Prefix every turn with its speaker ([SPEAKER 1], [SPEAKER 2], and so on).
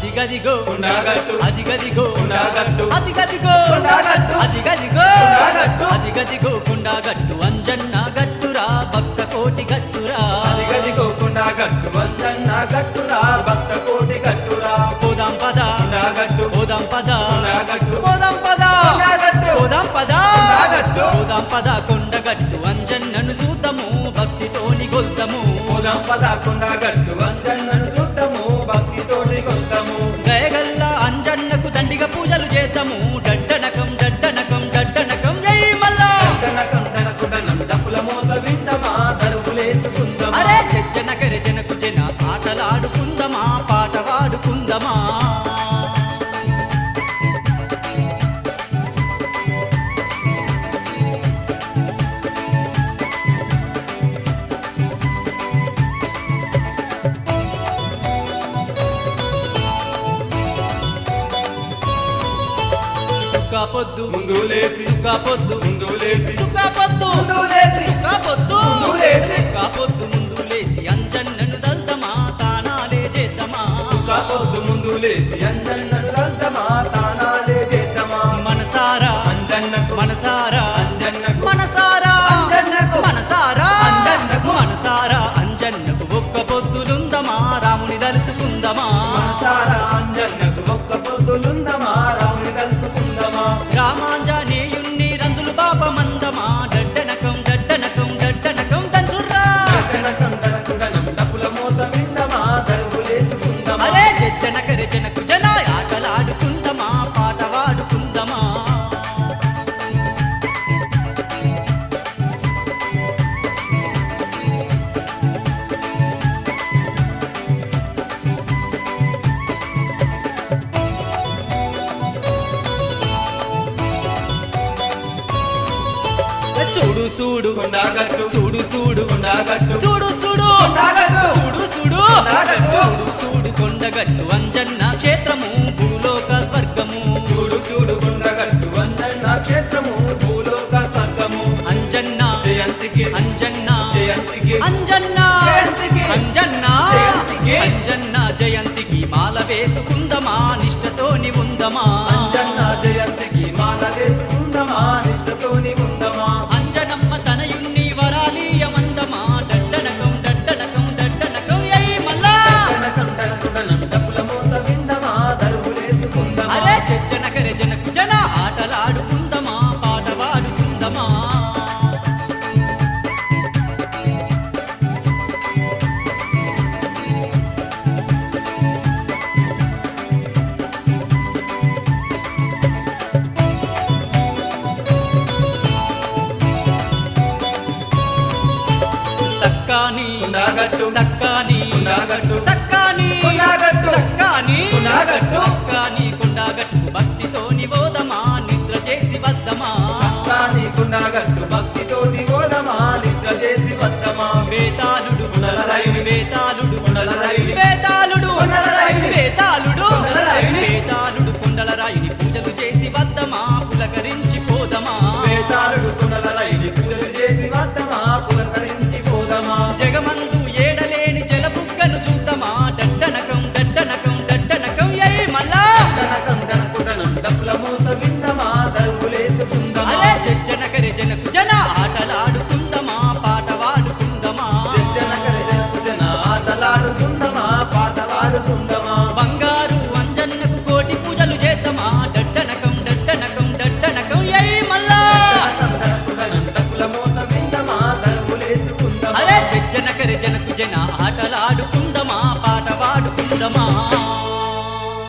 [SPEAKER 1] అదిగదిగో
[SPEAKER 2] కొండగట్టు
[SPEAKER 1] అదిగదిగో
[SPEAKER 2] కొండగట్టు
[SPEAKER 1] అదిగదిగో
[SPEAKER 2] కొండగట్టు
[SPEAKER 1] అదిగదిగో
[SPEAKER 2] కొండగట్టు
[SPEAKER 1] అదిగదిగో కొండగట్టు అంజన్న గట్టురా భక్త కోటి గట్టురా
[SPEAKER 2] అదిగదిగో కొండగట్టు అంజన్న గట్టురా భక్త కోటి గట్టురా
[SPEAKER 1] పోదాం పద
[SPEAKER 2] కొండగట్టు
[SPEAKER 1] పోదాం పద
[SPEAKER 2] కొండగట్టు
[SPEAKER 1] పోదాం పద
[SPEAKER 2] కొండగట్టు
[SPEAKER 1] పోదాం పద
[SPEAKER 2] కొండగట్టు
[SPEAKER 1] పోదాం పద కొండగట్టు అంజన్నను చూద్దాము భక్తితోని గొల్తము
[SPEAKER 2] పోదాం పద కొండగట్టు అంజన్నను చూద్దాము భక్తితోటి గొల్తము
[SPEAKER 1] దయగల్ల అంజన్నకు దండిగా పూజలు చేద్దాము డడ్డనకం డడ్డనకం డడ్డనకం జై మల్లా
[SPEAKER 2] దండనకం దనకుడనం డప్పుల మోత విందమా దరువులేసుకుందామా
[SPEAKER 1] అరే జనకర జనకు జన ఆటలాడుకుందమా పాట పాడుకుందమా సుఖాపొద్దు
[SPEAKER 2] ముందు లేసి
[SPEAKER 1] సుఖాపొద్దు
[SPEAKER 2] ముందు లేసి
[SPEAKER 1] సుఖాపొద్దు
[SPEAKER 2] ముందు లేసి
[SPEAKER 1] సుఖాపొద్దు
[SPEAKER 2] ముందు లేసి
[SPEAKER 1] సుఖాపొద్దు ముందు లేసి అంజన్నను దల్దమా తానాలే చేద్దామా
[SPEAKER 2] కాపొద్దు ముందు లేసి అంజన్నను దల్దమా తానాలే చేద్దామా
[SPEAKER 1] మనసారా
[SPEAKER 2] అంజన్నకు
[SPEAKER 1] మనసారా
[SPEAKER 2] అంజన్నకు
[SPEAKER 1] మనసారా
[SPEAKER 2] అంజన్నకు
[SPEAKER 1] మనసారా
[SPEAKER 2] అంజన్నకు
[SPEAKER 1] మనసారా అంజన్నకు ఒక్క పొద్దులుందమా రాముని దలుసుకుందమా
[SPEAKER 2] మనసారా అంజన్నకు ఒక్క పొద్దులుందమా రాముని కలుసుకుందమా
[SPEAKER 1] రామాంజనేయుణ్ణి రందులు పాపమందమా డడ్డనకం డడ్డనకం డడ్డనకం దంచుర్రా
[SPEAKER 2] దనకం దనకుడనం డప్పుల మోత విందమా దరువులేసుకుందమా
[SPEAKER 1] అరే జనకర జనకు జన ఆటలాడుకుందమా పాట పాడుకుందమా చూడు చూడు
[SPEAKER 2] కొండగట్టు
[SPEAKER 1] చూడు చూడు
[SPEAKER 2] కొండగట్టు
[SPEAKER 1] చూడు చూడు
[SPEAKER 2] కొండగట్టు
[SPEAKER 1] చూడు చూడు
[SPEAKER 2] కొండగట్టు
[SPEAKER 1] చూడు చూడు కొండగట్టు అంజన్న క్షేత్రము భూలోక స్వర్గము
[SPEAKER 2] చూడు చూడు కొండగట్టు అంజన్న క్షేత్రము భూలోక స్వర్గము
[SPEAKER 1] అంజన్న
[SPEAKER 2] జయంతికి
[SPEAKER 1] అంజన్న
[SPEAKER 2] జయంతికి
[SPEAKER 1] అంజన్న
[SPEAKER 2] జయంతికి
[SPEAKER 1] అంజన్న
[SPEAKER 2] జయంతికి
[SPEAKER 1] అంజన్న జయంతికి మాల వేసుకుందమా నిష్టతోని ఉందమా
[SPEAKER 2] అంజన్న జయంతికి మాల వేసుకుందమా నిష్టతోని ఉందమా
[SPEAKER 1] అంజనమ్మ తనయుణ్ణి వరాలీయమందమా డడ్డనకం డడ్డనకం డడ్డనకం యై మల్లా
[SPEAKER 2] దనకం దనకుడనం డప్పుల మోత విందమా దరువులేసుకుందమా
[SPEAKER 1] అరే జనకర జనకు జన ఆటలాడుకుందమా పాట పాడుకుందమా సక్కాని
[SPEAKER 2] కొండగట్టు
[SPEAKER 1] సక్కాని
[SPEAKER 2] కొండగట్టు
[SPEAKER 1] సక్కాని
[SPEAKER 2] కొండగట్టు
[SPEAKER 1] సక్కాని
[SPEAKER 2] కొండగట్టు
[SPEAKER 1] సక్కాని కొండగట్టు భక్తితోని బోధమా నిద్ర చేసి వద్దమా
[SPEAKER 2] కాని కొండగట్టు భక్తితోటి ఓదమా నిద్ర చేసి వద్దమా
[SPEAKER 1] వేతాళుడు
[SPEAKER 2] కొండలరాయుని
[SPEAKER 1] వేతాళుడు
[SPEAKER 2] కొండలరాయుని
[SPEAKER 1] వేతాళుడు
[SPEAKER 2] కొండలరాయుని
[SPEAKER 1] వేతాళుడు
[SPEAKER 2] కొండలరాయుని
[SPEAKER 1] వేతాళుడు కొండలరాయుని పూజలు చేసి వద్దమా పులకరించి పోదమా
[SPEAKER 2] వేతాళుడు కొండలరాయుని పూజలు చేసి వద్దమా పులకరించి పోదమా
[SPEAKER 1] జగమందు ఏడలేని జలబుగ్గను చూద్దామా డడ్డనకం డడ్డనకం డడ్డనకం యై మల్లా
[SPEAKER 2] దనకం దనకుడనం డప్పుల మోత విందమా దరువులేసుకుందమా
[SPEAKER 1] అరే జనకర జనకు జన ఆటలాడుకుందమా పాట పాడుకుందమా
[SPEAKER 2] జనకర జనకు జన ఆటలాడుకుందమా పాట పాడుకుందమా
[SPEAKER 1] బంగారు అంజన్నకు కోటి పూజలు చేద్దామా డడ్డనకం డడ్డనకం డడ్డనకం యై మల్లా
[SPEAKER 2] దనకం దనకుడనం డప్పుల మోత విందమా దరువులేసుకుందమా
[SPEAKER 1] అరే జనకర జనకు జన ఆటలాడుకుందమా పాట పాడుకుందమా